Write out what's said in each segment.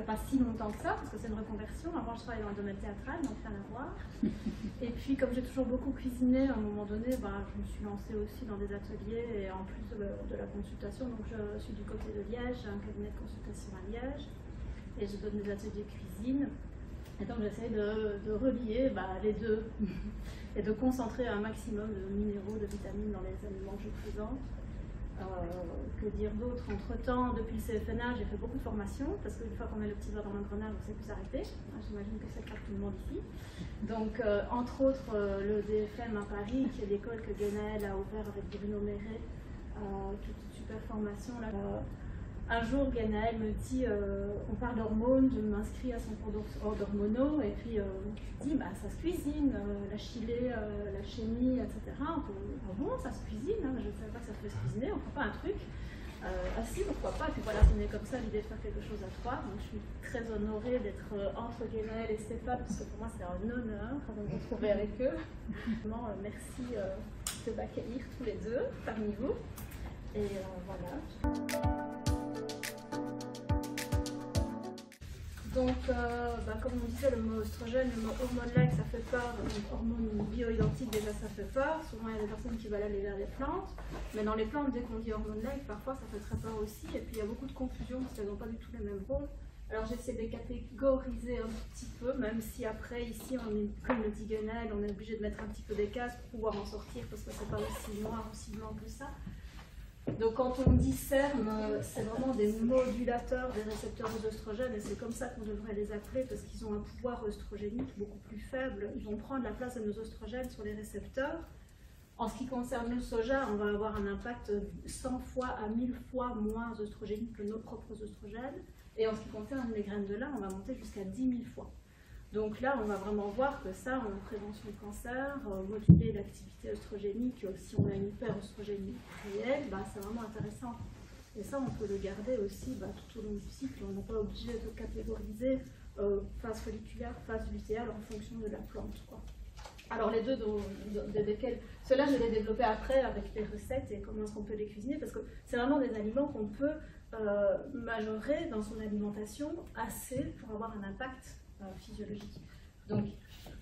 fait pas si longtemps que ça, parce que c'est une reconversion. Avant, je travaillais dans le domaine théâtral, donc rien à voir. Et puis, comme j'ai toujours beaucoup cuisiné, à un moment donné, je me suis lancée aussi dans des ateliers, et en plus de la consultation, donc je suis du côté de Liège, j'ai un cabinet de consultation à Liège, et je donne des ateliers cuisine. Et donc, j'essaie de relier les deux, et de concentrer un maximum de minéraux, de vitamines dans les aliments que je présente. Que dire d'autre? Entre-temps, depuis le CFNA, j'ai fait beaucoup de formations, parce qu'une fois qu'on met le petit doigt dans l'engrenage, on ne sait plus s'arrêter. J'imagine que c'est le cas de tout le monde ici. Donc, entre autres, le DFM à Paris, qui est l'école que Guénel a ouvert avec Bruno Méret, qui est une super formation. Là. Un jour, Guénel me dit, on parle d'hormones, je m'inscris à son cours d'hormonaux, et puis je dis, ça se cuisine, la chilée, la chimie, etc. Ah bon, ça se cuisine, je ne savais pas que ça pouvait se cuisiner, on ne fait pas un truc. Ah si, pourquoi pas. Et puis voilà, c'est né comme ça l'idée de faire quelque chose à trois. Donc je suis très honorée d'être entre Guénel et Stéphane, parce que pour moi c'est un honneur de me retrouver avec eux. Vraiment, merci de m'accueillir tous les deux parmi vous. Et voilà. Donc, comme on disait, le mot oestrogène, le mot hormone-like, ça fait peur. Donc, hormones bioidentiques, déjà, ça fait peur. Souvent, il y a des personnes qui veulent aller vers les plantes. Mais dans les plantes, dès qu'on dit hormone-like, parfois, ça fait très peur aussi. Et puis, il y a beaucoup de confusion parce qu'elles n'ont pas du tout les mêmes rôles. Alors, j'essaie de les catégoriser un petit peu, même si après, ici, on est, comme le dit Guénel, on est obligé de mettre un petit peu des cases pour pouvoir en sortir parce que c'est pas aussi noir, aussi blanc que ça. Donc quand on dit SERM, c'est vraiment des modulateurs des récepteurs aux oestrogènes, et c'est comme ça qu'on devrait les appeler parce qu'ils ont un pouvoir œstrogénique beaucoup plus faible. Ils vont prendre la place de nos oestrogènes sur les récepteurs. En ce qui concerne le soja, on va avoir un impact 100 fois à 1000 fois moins œstrogénique que nos propres oestrogènes. Et en ce qui concerne les graines de lin, on va monter jusqu'à 10 000 fois. Donc là, on va vraiment voir que ça, en prévention de cancer, moduler l'activité œstrogénique, si on a une hyper-œstrogénie réelle, c'est vraiment intéressant. Et ça, on peut le garder aussi tout au long du cycle. On n'est pas obligé de catégoriser phase folliculaire, phase lutéale en fonction de la plante, quoi. Alors les deux desquels, ceux-là, je vais les développer après avec les recettes et comment est-ce qu'on peut les cuisiner, parce que c'est vraiment des aliments qu'on peut majorer dans son alimentation assez pour avoir un impact physiologique. Donc,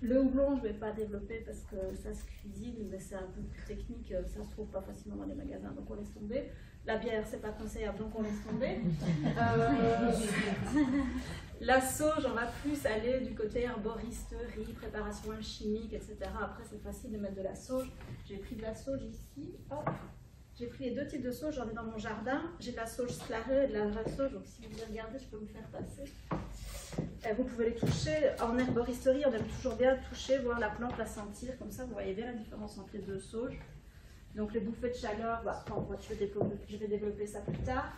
le houblon, je ne vais pas développer parce que ça se cuisine, mais c'est un peu plus technique, ça ne se trouve pas facilement dans les magasins, donc on laisse tomber. La bière, c'est pas conseillable, donc on laisse tomber. La sauge, on va plus aller du côté herboristerie, préparation alchimique, etc. Après, c'est facile de mettre de la sauge. J'ai pris de la sauge ici. Hop. J'ai pris les deux types de sauge, j'en ai dans mon jardin. J'ai de la sauge sclarée et de la vraie sauge, donc si vous voulez regarder, je peux vous faire passer. Vous pouvez les toucher. En herboristerie, on aime toujours bien toucher, voir la plante, la sentir, comme ça vous voyez bien la différence entre les deux sauges. Donc les bouffées de chaleur, je vais développer ça plus tard.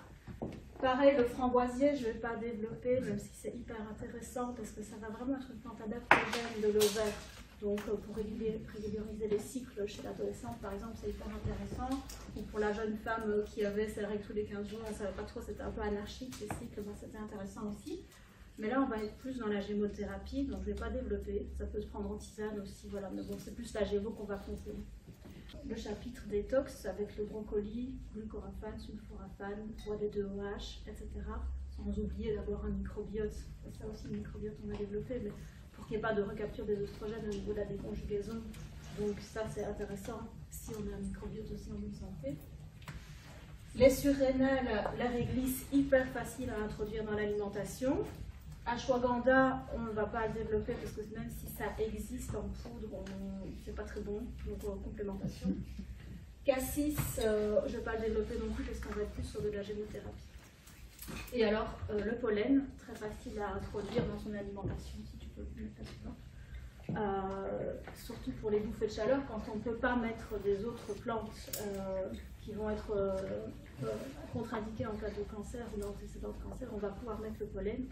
Pareil, le framboisier, je ne vais pas développer, même si c'est hyper intéressant, parce que ça va vraiment être une plante adaptogène de l'ovaire. Donc pour régulariser les cycles chez l'adolescente, par exemple, c'est hyper intéressant. Ou pour la jeune femme qui avait ses règles tous les 15 jours, elle ne savait pas trop, c'était un peu anarchique, les cycles, c'était intéressant aussi. Mais là, on va être plus dans la gémothérapie, donc je ne vais pas développer. Ça peut se prendre en tisane aussi, voilà. Mais bon, c'est plus la gémo qu'on va compter. Le chapitre détox avec le brocoli, glucoraphan, sulforaphan, bois des 2OH, etc. Sans oublier d'avoir un microbiote. Ça aussi, le microbiote, on va développer, mais pour qu'il n'y ait pas de recapture des oestrogènes au niveau de la déconjugaison. Donc ça, c'est intéressant si on a un microbiote aussi en bonne santé. Les surrénales, la réglisse, hyper facile à introduire dans l'alimentation. Ashwagandha, on ne va pas le développer parce que même si ça existe en poudre, c'est pas très bon, donc complémentation. Cassis, je ne vais pas le développer non plus parce qu'on va être plus sur de la gémothérapie. Et alors, le pollen, très facile à introduire dans son alimentation, si tu peux le mettre là-dedans. Surtout pour les bouffées de chaleur, quand on ne peut pas mettre des autres plantes qui vont être contre-indiquées en cas de cancer ou d'antécédent de cancer, on va pouvoir mettre le pollen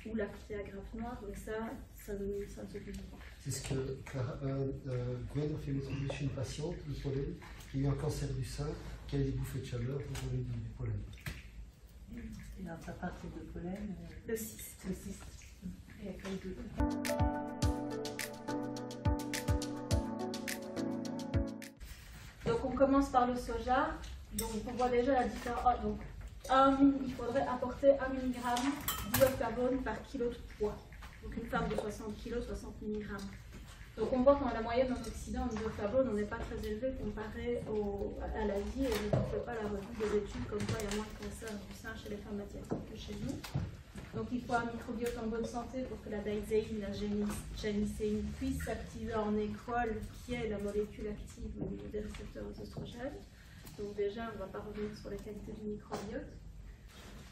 ou la pétéagrafe noire, mais ça ne se cuisine pas. C'est ce que Gwen a fait maîtriser chez une patiente, le pollen, qui a eu un cancer du sein, qui a eu des bouffées de chaleur, donc on lui dit du pollen. Et dans sa partie de pollen, le cyste. Le cyste. Et avec les deux. Donc on commence par le soja. Donc on voit déjà la différence. Donc Il faudrait apporter 1 mg d'isoftavone par kilo de poids. Donc une femme de 60 kg, 60 mg. Donc on voit qu'en la moyenne en Occident, en isoftavone, on n'est pas très élevé comparé à l'Asie, et on ne fait pas la revue des études comme quoi il y a moins de cancer du sein chez les femmes asiatiques que chez nous. Donc il faut un microbiote en bonne santé pour que la daïséine, la génicéine puisse s'activer en école, qui est la molécule active au niveau des récepteurs aux oestrogènes. Donc déjà, on ne va pas revenir sur les qualités du microbiote.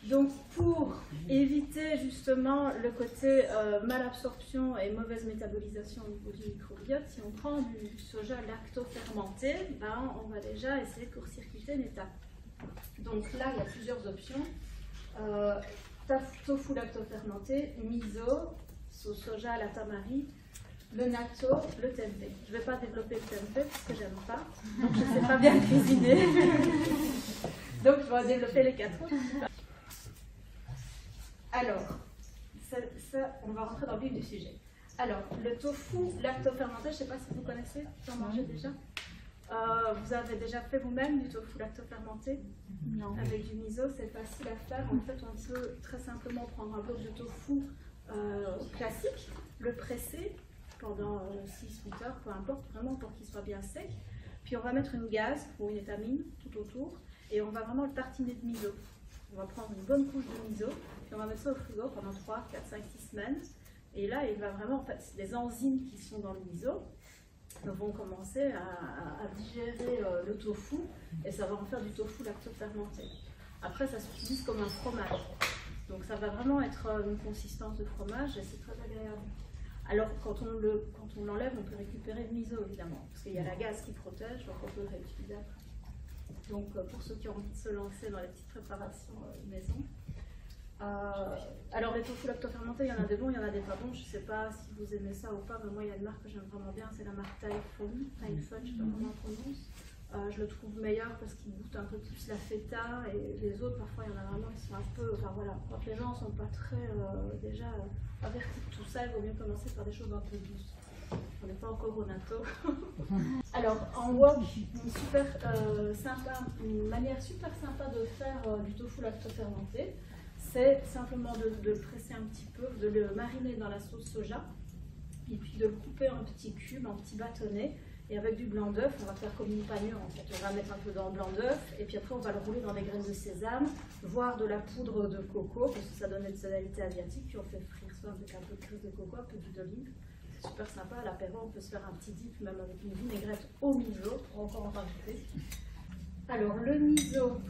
Donc pour éviter justement le côté malabsorption et mauvaise métabolisation au niveau du microbiote, si on prend du soja lacto-fermenté, ben, on va déjà essayer de court-circuiter une étape. Donc là, il y a plusieurs options. Tofu lacto-fermenté, miso, sauce soja à la tamari, le natto, le tempeh. Je ne vais pas développer le tempeh parce que j'aime pas, donc je ne sais pas bien cuisiner. Donc je vais développer les 4 autres. Alors, ça, on va rentrer dans le vif du sujet. Alors, le tofu lacto-fermenté, je ne sais pas si vous connaissez, vous en mangez déjà. Vous avez déjà fait vous-même du tofu lacto-fermenté? Non. Avec du miso, c'est facile à faire. En fait, on peut très simplement prendre un bloc de tofu classique, le presser pendant 6-8 heures, peu importe, vraiment pour qu'il soit bien sec. Puis on va mettre une gaze ou une étamine tout autour et on va vraiment le tartiner de miso. On va prendre une bonne couche de miso, puis on va mettre ça au frigo pendant 3, 4, 5, 6 semaines. Et là, il va vraiment, en fait, les enzymes qui sont dans le miso vont commencer à digérer le tofu et ça va en faire du tofu lacto-fermenté. Après, ça s'utilise comme un fromage. Donc ça va vraiment être une consistance de fromage et c'est très agréable. Alors quand on l'enlève, on peut récupérer le miso évidemment, parce qu'il y a la gaze qui protège, donc on peut le réutiliser après. Donc pour ceux qui ont envie de se lancer dans les petites préparations maison. Alors les tofu lacto-fermentés, il y en a des bons, il y en a des pas bons. Je ne sais pas si vous aimez ça ou pas, mais moi il y a une marque que j'aime vraiment bien, c'est la marque Typhon, je ne sais pas comment on prononce. Je le trouve meilleur parce qu'il goûte un peu plus la feta et les autres parfois il y en a vraiment qui sont un peu, enfin voilà, quand les gens ne sont pas très déjà avertis de tout ça, il vaut mieux commencer par des choses un peu douces. On n'est pas encore au natto. Alors en wok, une manière super sympa de faire du tofu lacto-fermenté, c'est simplement de le presser un petit peu, de le mariner dans la sauce soja, et puis de le couper en petits cubes, en petits bâtonnets. Et avec du blanc d'œuf, on va faire comme une panure en fait. On va mettre un peu dans le blanc d'œuf et puis après on va le rouler dans des graines de sésame, voire de la poudre de coco, parce que ça donne une tonalité asiatique. Puis on fait frire ça avec un peu de crème de coco, un peu d'huile d'olive. C'est super sympa. À l'apéro, on peut se faire un petit dip, même avec une vinaigrette au miso, pour encore en rajouter. Alors le miso,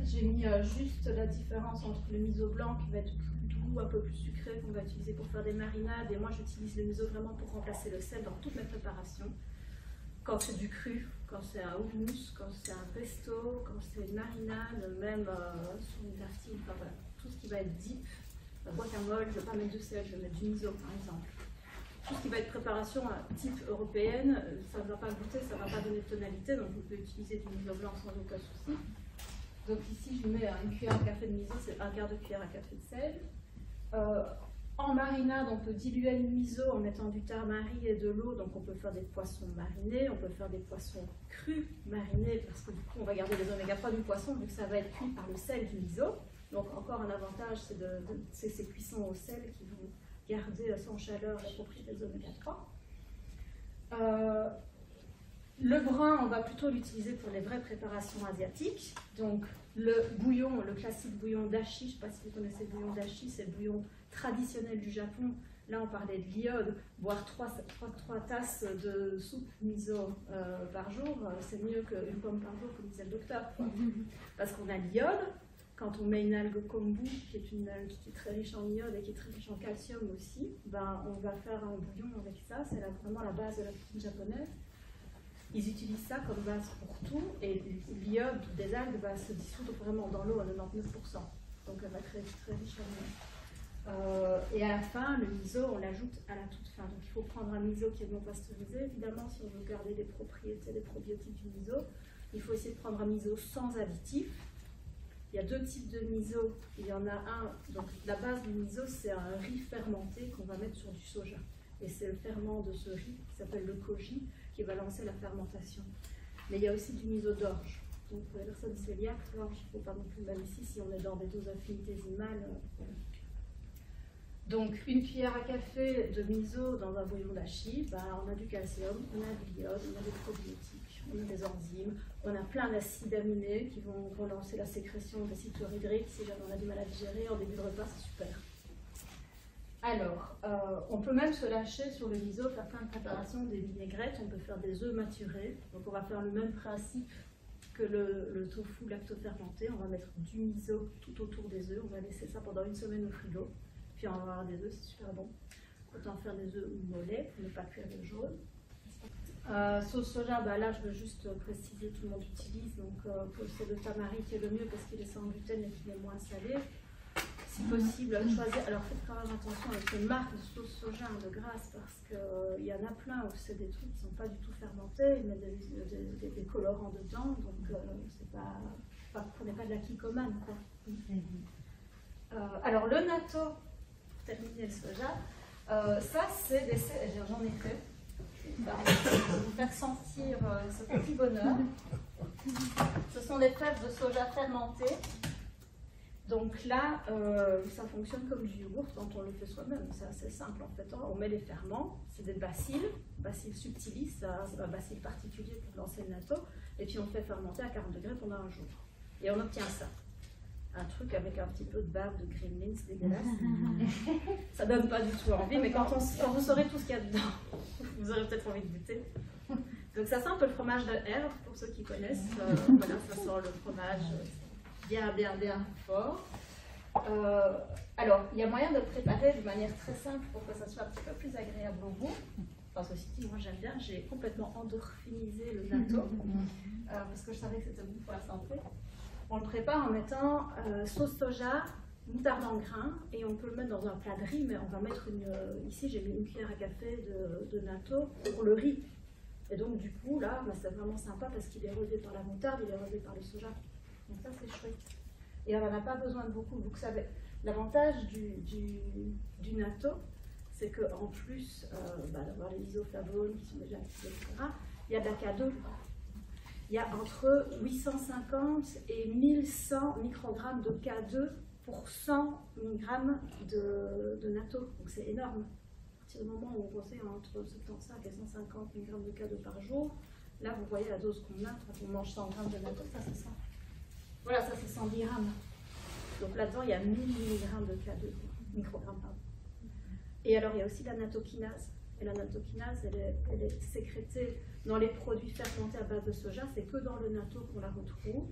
j'ai mis juste la différence entre le miso blanc qui va être plus doux, un peu plus sucré, qu'on va utiliser pour faire des marinades. Et moi, j'utilise le miso vraiment pour remplacer le sel dans toutes mes préparations. Quand c'est du cru, quand c'est un houmous, quand c'est un pesto, quand c'est une marinade, même sur une tartine, enfin voilà, tout ce qui va être dip. Guacamole, je ne vais pas mettre de sel, je vais mettre du miso par exemple. Tout ce qui va être préparation type européenne, ça ne va pas goûter, ça ne va pas donner de tonalité, donc vous pouvez utiliser du miso blanc sans aucun souci. Donc ici, je mets une cuillère à café de miso, c'est un quart de cuillère à café de sel. En marinade, on peut diluer le miso en mettant du tamari et de l'eau. Donc on peut faire des poissons marinés, on peut faire des poissons crus marinés, parce que du coup, on va garder les oméga 3 du poisson, vu que ça va être cuit par le sel du miso. Donc encore un avantage, c'est ces cuissons au sel qui vont garder sans chaleur la propriété des oméga 3. Le brun, on va plutôt l'utiliser pour les vraies préparations asiatiques. Donc le bouillon, le classique bouillon dashi, je ne sais pas si vous connaissez le bouillon dashi, c'est le bouillon traditionnel du Japon. Là, on parlait de l'iode. Boire 3 tasses de soupe miso par jour, c'est mieux qu'une pomme par jour, comme disait le docteur. Parce qu'on a l'iode. Quand on met une algue kombu, qui est très riche en iode et qui est très riche en calcium aussi, ben, on va faire un bouillon avec ça. C'est vraiment la base de la cuisine japonaise. Ils utilisent ça comme base pour tout, et l'iode des algues va se dissoudre vraiment dans l'eau à 99%. Donc elle va être très, très riche en iode. Et à la fin, le miso, on l'ajoute à la toute fin. Donc il faut prendre un miso qui est non pasteurisé, évidemment, si on veut garder les propriétés, les probiotiques du miso. Il faut essayer de prendre un miso sans additifs. Il y a 2 types de miso. Il y en a un, donc la base du miso, c'est un riz fermenté qu'on va mettre sur du soja. Et c'est le ferment de ce riz qui s'appelle le koji qui va lancer la fermentation. Mais il y a aussi du miso d'orge. Donc pour les personnes cœliaques, il ne faut pas non plus, même ici, si on est dans des doses infinitésimales. Donc une cuillère à café de miso dans un bouillon d'arachide, on a du calcium, on a de l'iode, on a des probiotiques, on a des enzymes, on a plein d'acides aminés qui vont relancer la sécrétion d'acide chlorhydrique si jamais on a du mal à digérer en début de repas, c'est super. Alors, on peut même se lâcher sur le miso, faire plein de préparations, des vinaigrettes, on peut faire des œufs maturés. Donc on va faire le même principe que le tofu lactofermenté, on va mettre du miso tout autour des œufs, on va laisser ça pendant 1 semaine au frigo, puis on va avoir des œufs, c'est super bon. Autant faire des œufs mollets pour ne pas cuire le jaune. Sauce soja, là je veux juste préciser, tout le monde utilise, donc c'est le tamari qui est le mieux parce qu'il est sans gluten et qu'il est moins salé. Si possible, choisir. Alors faites quand même attention avec les marques de sauce soja de grasse parce qu'il y en a plein où c'est des trucs qui ne sont pas du tout fermentés, ils mettent des colorants dedans, donc c'est pas, prenez pas de la kikkoman, quoi. Alors le natto, pour terminer le soja, ça c'est des, j'en ai fait. Pour vous faire sentir ce petit bonheur. Ce sont des fèves de soja fermentées. Donc là, ça fonctionne comme du yaourt quand on le fait soi-même. C'est assez simple en fait. On met les ferments, c'est des bacilles subtilis, c'est un bacille particulier pour lancer le natto. Et puis on fait fermenter à 40 degrés pendant 1 jour. Et on obtient ça. Un truc avec un petit peu de bave de gremlins dégueulasse. Ça donne pas du tout envie, mais quand vous saurez tout ce qu'il y a dedans, vous aurez peut-être envie de goûter. Donc ça sent un peu le fromage de herbe, pour ceux qui connaissent. Voilà, ça sent le fromage bien fort. Alors, il y a moyen de le préparer de manière très simple pour que ça soit un petit peu plus agréable au goût. Parce que si moi j'aime bien, j'ai complètement endorphinisé le natto, parce que je savais que c'était bon pour la santé. On le prépare en mettant sauce soja, moutarde en grains, et on peut le mettre dans un plat de riz, mais on va mettre ici j'ai mis 1 cuillère à café de natto pour le riz. Et donc du coup là, c'est vraiment sympa parce qu'il est relevé par la moutarde, il est relevé par le soja. Donc ça c'est chouette. Et on n'en a pas besoin de beaucoup. Vous savez, l'avantage du natto, c'est qu'en plus d'avoir les isoflavones qui sont déjà activés, etc., il y a de la K2. Il y a entre 850 et 1100 microgrammes de K2 pour 100 mg de natto. Donc c'est énorme. À partir du moment où on conseille entre 75 et 150 mg de K2 par jour, là vous voyez la dose qu'on a. Quand on mange 100 g de natto, ça c'est ça. Voilà, ça c'est 110 g. Donc là-dedans, il y a 1000 mg de K2, microgrammes, pardon. Et alors, il y a aussi la nattokinase. Et la nattokinase, elle est sécrétée dans les produits fermentés à base de soja. C'est que dans le natto qu'on la retrouve.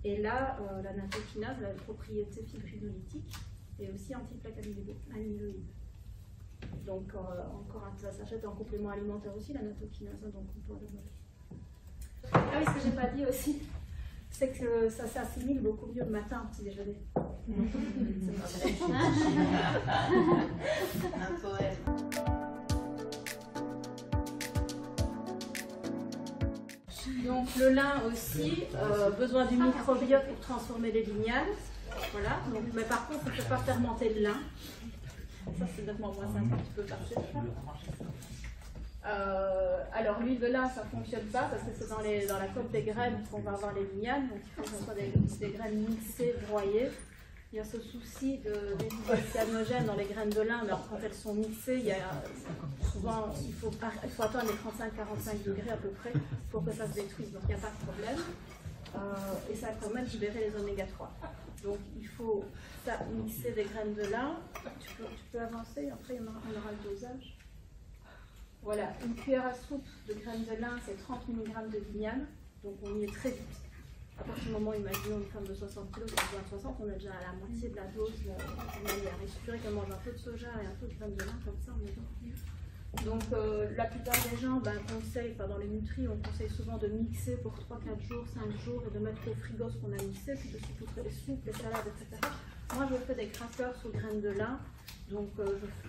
Et là, la nattokinase, elle a une propriété fibrinolytique et aussi anti-plaque amyloïde. Donc, encore ça s'achète en complément alimentaire aussi, la nattokinase, donc on peut la manger. Ah oui, ce que j'ai pas dit aussi, c'est que ça s'assimile beaucoup mieux le matin au petit déjeuner. C'est pas Un poème. Donc le lin aussi, besoin du microbiote pour transformer les lignanes. Voilà. Donc, mais par contre, on ne peut pas fermenter le lin. Ça c'est nettement moins simple, tu peux passer ça. Alors l'huile de lin, ça ne fonctionne pas parce que c'est dans la coque des graines qu'on va avoir les lignanes. Donc il faut que ce soit des graines mixées, broyées. Il y a ce souci des cyanogènes dans les graines de lin, mais quand elles sont mixées, souvent il faut attendre les 35-45 degrés à peu près pour que ça se détruise, donc il n'y a pas de problème. Et ça permet de libérer les oméga 3. Donc il faut mixer des graines de lin. Tu peux avancer, après on aura le dosage. Voilà, une cuillère à soupe de graines de lin, c'est 30 mg de lignane, donc on y est très vite. À partir du moment où, imaginons une femme de 60 kg qui a besoin de 60, on est déjà à la moitié de la dose. Il suffirait qu'elle mange un peu de soja et un peu de graines de lin, comme ça on est bien. Donc la plupart des gens conseillent, dans les nutris, on conseille souvent de mixer pour 3-4 jours, 5 jours et de mettre au frigo ce qu'on a mixé, puis de saupoudrer les soupes, les salades, etc. Moi je fais des crackers sous graines de lin, donc je fais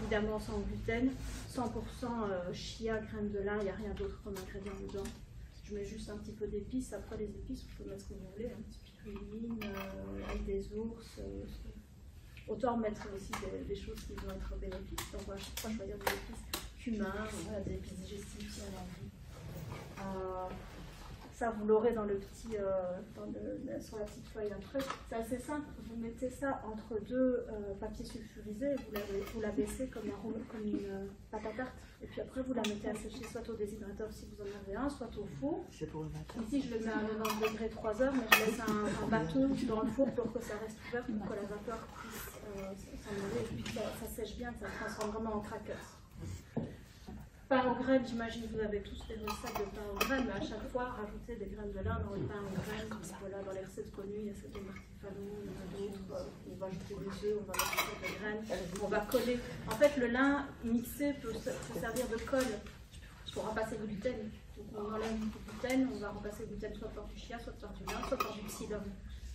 évidemment sans gluten, 100% chia, graines de lin, il n'y a rien d'autre comme ingrédient dedans. Je mets juste un petit peu d'épices, après les épices, vous pouvez mettre ce que vous voulez, un petit spiruline, avec des ours. Autant mettre aussi des choses qui vont être bénéfiques. Donc à chaque fois choisir des épices cumin, des épices digestives si on a envie. Ça, vous l'aurez dans le petit, sur la petite feuille d'un truc. C'est assez simple. Vous mettez ça entre deux papiers sulfurisés et vous la baissez comme une pâte à tarte. Et puis après, vous la mettez à sécher soit au déshydrateur si vous en avez un, soit au four. Ici, je le mets à 90 degrés 3 heures, mais je laisse un bâton dans le four pour que ça reste ouvert, pour que la vapeur puisse s'en aller. Et puis que ça sèche bien, que ça se transforme vraiment en crackers. Pain aux graines, j'imagine que vous avez tous les recettes de pain aux graines, mais à chaque fois, rajoutez des graines de lin dans le pain aux graines. Voilà, dans les recettes connues, il y a celle de Martifano, il y en a d'autres. On va ajouter des œufs, on va ajouter des graines, on va coller. En fait, le lin mixé peut servir de colle pour remplacer le gluten. Donc on enlève du gluten, on va remplacer le gluten soit par du chia, soit par du lin, soit par du psyllium,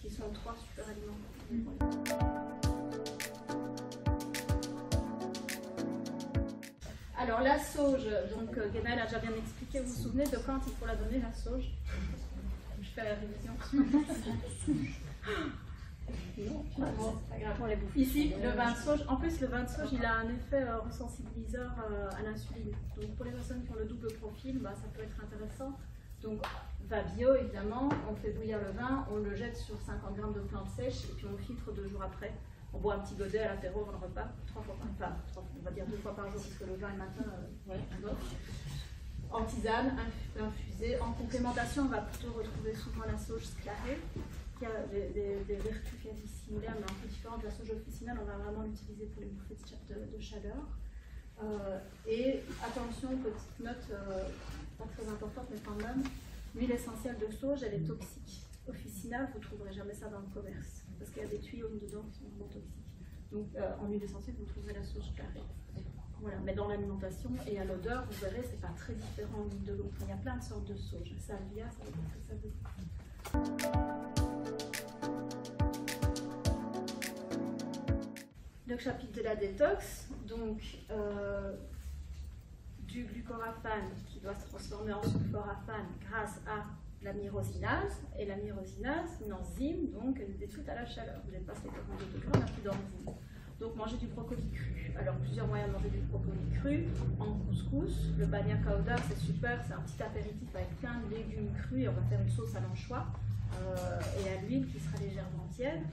qui sont 3 super aliments. Alors la sauge, donc Guénel a déjà bien expliqué, vous vous souvenez de quand il faut la donner la sauge? Je fais la révision. Non, ici, le vin de sauge, en plus le vin de sauge il a un effet ressensibiliseur à l'insuline. Donc pour les personnes qui ont le double profil, ça peut être intéressant. Donc vin bio évidemment, on fait bouillir le vin, on le jette sur 50 g de plantes sèches et puis on filtre 2 jours après. On boit un petit godet à l'apéro avant le repas, 3 fois par jour, on va dire 2 fois par jour, parce que le vin est matin, en tisane, infusé. En complémentation, on va plutôt retrouver souvent la sauge sclarée, qui a des vertus quasi similaires, mais un peu différentes. La sauge officinale, on va vraiment l'utiliser pour les bouffées de chaleur. Et attention, petite note, pas très importante, mais quand même, l'huile essentielle de sauge, elle est toxique. Officinale, vous ne trouverez jamais ça dans le commerce, parce qu'il y a des tuyaux dedans qui sont vraiment toxiques. Donc en huile essentielle, vous trouverez la sauge carrée. Voilà. Mais dans l'alimentation et à l'odeur, vous verrez, c'est pas très différent l'une de l'autre. Il y a plein de sortes de sauge. Salvia, ça veut dire que ça veut. Le chapitre de la détox, donc du glucoraphane qui doit se transformer en sulforaphane grâce à la myrosinase, et la myrosinase, une enzyme, donc elle détruit à la chaleur. Vous dépassez les 42 degrés, on n'a plus d'enzyme. Donc manger du brocoli cru. Alors plusieurs moyens de manger du brocoli cru, en couscous. Le banya kauda, c'est super, c'est un petit apéritif avec plein de légumes crus, et on va faire une sauce à l'anchois et à l'huile qui sera légèrement tiède.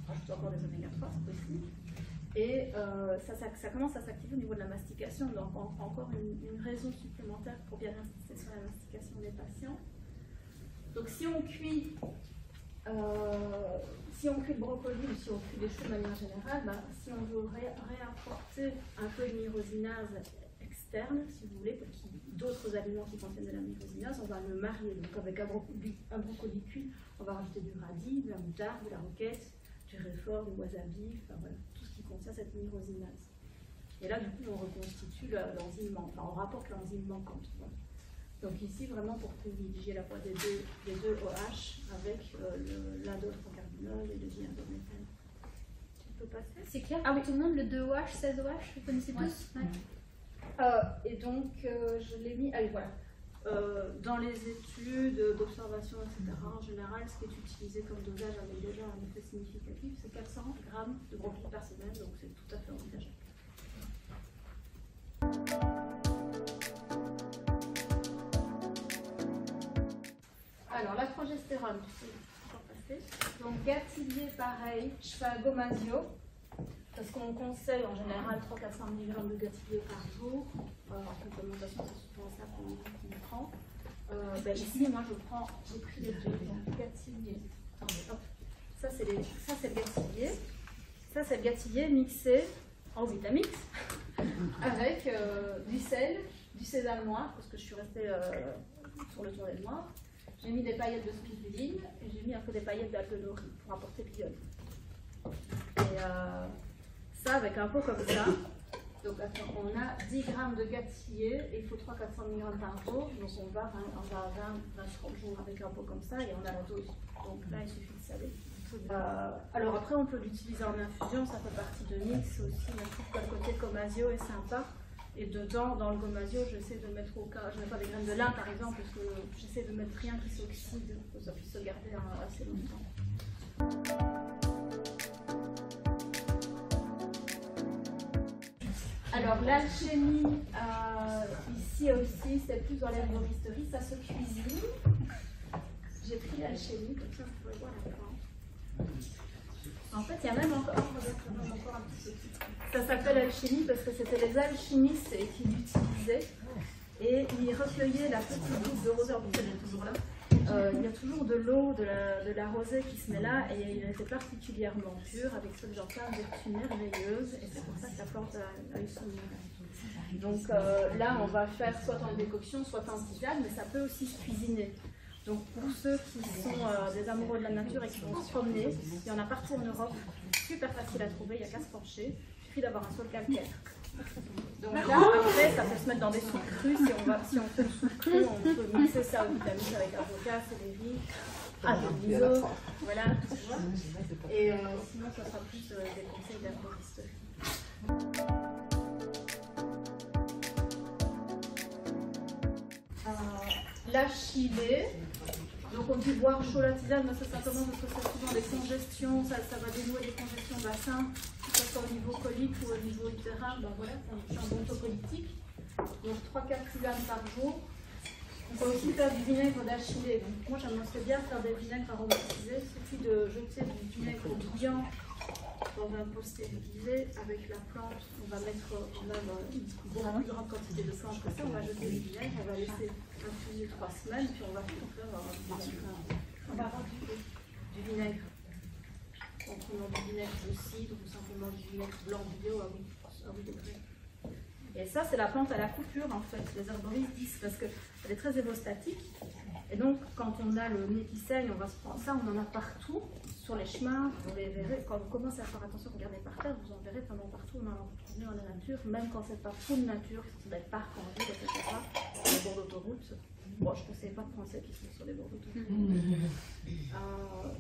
Rajoutez encore des oméga 3, c'est possible. Et ça commence à s'activer au niveau de la mastication, donc encore une raison supplémentaire pour bien insister sur la mastication des patients. Donc si on cuit le brocoli ou si on cuit les choux de manière générale, si on veut réapporter un peu de myrosinase externe, si vous voulez, d'autres aliments qui contiennent de la myrosinase, on va le marier. Donc avec un brocoli cuit, on va rajouter du radis, de la moutarde, de la roquette, du réfort, du wasabi, enfin voilà, tout ce qui contient cette myrosinase. Et là, du coup, on reconstitue l'enzyme, enfin on rapporte l'enzyme manquante. Voilà. Donc ici, vraiment pour privilégier la voie des deux OH avec l'indole-procarbinol et le diindométhane. Tu peux passer? C'est clair pour tout le monde, le 2OH, 16OH, vous connaissez tous? Et donc, je l'ai mis, allez voilà, dans les études d'observation, etc., en général, ce qui est utilisé comme dosage avec déjà un effet significatif, c'est 400 grammes de brocoli par semaine, donc c'est tout à fait envisageable. Alors, la progestérone, tu peux encore passer. Donc, Gatilier, pareil, je fais un Gomasio, parce qu'on conseille en général 300-400 mg de Gatilier par jour. En complémentation, c'est souvent ça qu'on prend. Ici, moi, j'ai pris les deux. Donc, Gatilier. Attendez, hop. Ça, c'est le Gatilier. Ça, c'est le Gatilier mixé en Vitamix avec du sel, du sésame noir, parce que je suis restée sur le tournet noir. J'ai mis des paillettes de spiruline et j'ai mis un peu des paillettes d'algues nori pour apporter de l'iode. Et ça avec un pot comme ça. Donc on a 10 g de Gatilier et il faut 300-400 mg par jour. Donc on va à 20-30 jours avec un pot comme ça et on a la dose. Donc là il suffit de saler. Alors après on peut l'utiliser en infusion, ça fait partie de mix aussi. Mais je trouve que le côté Gomasio est sympa. Et dedans, dans le Gomasio, j'essaie de mettre je ne mets pas des graines de lin par exemple, parce que j'essaie de mettre rien qui s'oxyde, pour que ça puisse se garder assez longtemps. Alors l'alchimie, ici aussi, c'est plus dans l'herboristerie, ça se cuisine. J'ai pris l'alchimie, comme ça vous pouvez voir la plante. En fait, il y a même encore un petit peu. Ça s'appelle alchimie parce que c'était les alchimistes qui l'utilisaient et ils recueillaient la petite goutte de rosée. En plus, elle est toujours là. Il y a toujours de l'eau, de la rosée qui se met là et il était particulièrement pur avec ce genre de vertus merveilleuses et c'est pour ça que la plante a eu son nom. Donc là, on va faire soit en décoction, soit en tisane, mais ça peut aussi se cuisiner. Donc pour ceux qui sont des amoureux de la nature et qui vont se promener, il y en a partout en Europe, super facile à trouver, il n'y a qu'à se pencher, il suffit d'avoir un sol calcaire. Donc là, après, ça peut se mettre dans des soupes crues, si on fait une soupe crue, on peut mixer ça au vitamine avec avocat, céleri, de miso, voilà, tu vois. Et sinon, ça sera plus des conseils d'herboristerie. La chilée. Donc on dit boire chaud la tisane, mais c'est simplement parce que c'est souvent des congestions, ça va dénouer des congestions bassin, que ce soit au niveau colique ou au niveau utérin, ben voilà, c'est un brontocolytique. Donc 3-4 tisanes par jour. On peut aussi faire du vinaigre d'achillée. Donc moi j'aimerais bien faire des vinaigres aromatisés. Il suffit de jeter du vinaigre bouillant dans un pot stérilisé avec la plante. On va mettre une beaucoup plus grande quantité de plantes que ça. On va jeter le vinaigre, on va laisser infuser 3 semaines, puis on va faire on va avoir du vinaigre. Simplement du vinaigre de cidre ou simplement du vinaigre blanc bio à 8 degrés. Et ça, c'est la plante à la coupure en fait. Les herboristes disent parce qu'elle est très hémostatique. Et donc, quand on a le nez qui saigne, on va se prendre ça, on en a partout, sur les chemins, vous les verrez. Quand vous commencez à faire attention, regardez par terre, vous en verrez pendant partout, on en trouve dans la nature, même quand c'est pas full nature, c'est des parcs en ville, etc., sur les bords d'autoroute. Bon, je ne conseille pas de prendre celles qui sont sur les bords d'autoroute.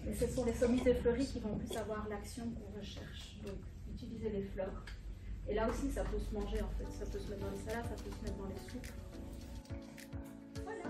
Mais ce sont les sommités fleuries qui vont plus avoir l'action qu'on recherche. Donc, utilisez les fleurs. Et là aussi, ça peut se manger en fait. Ça peut se mettre dans les salades, ça peut se mettre dans les soupes. Voilà.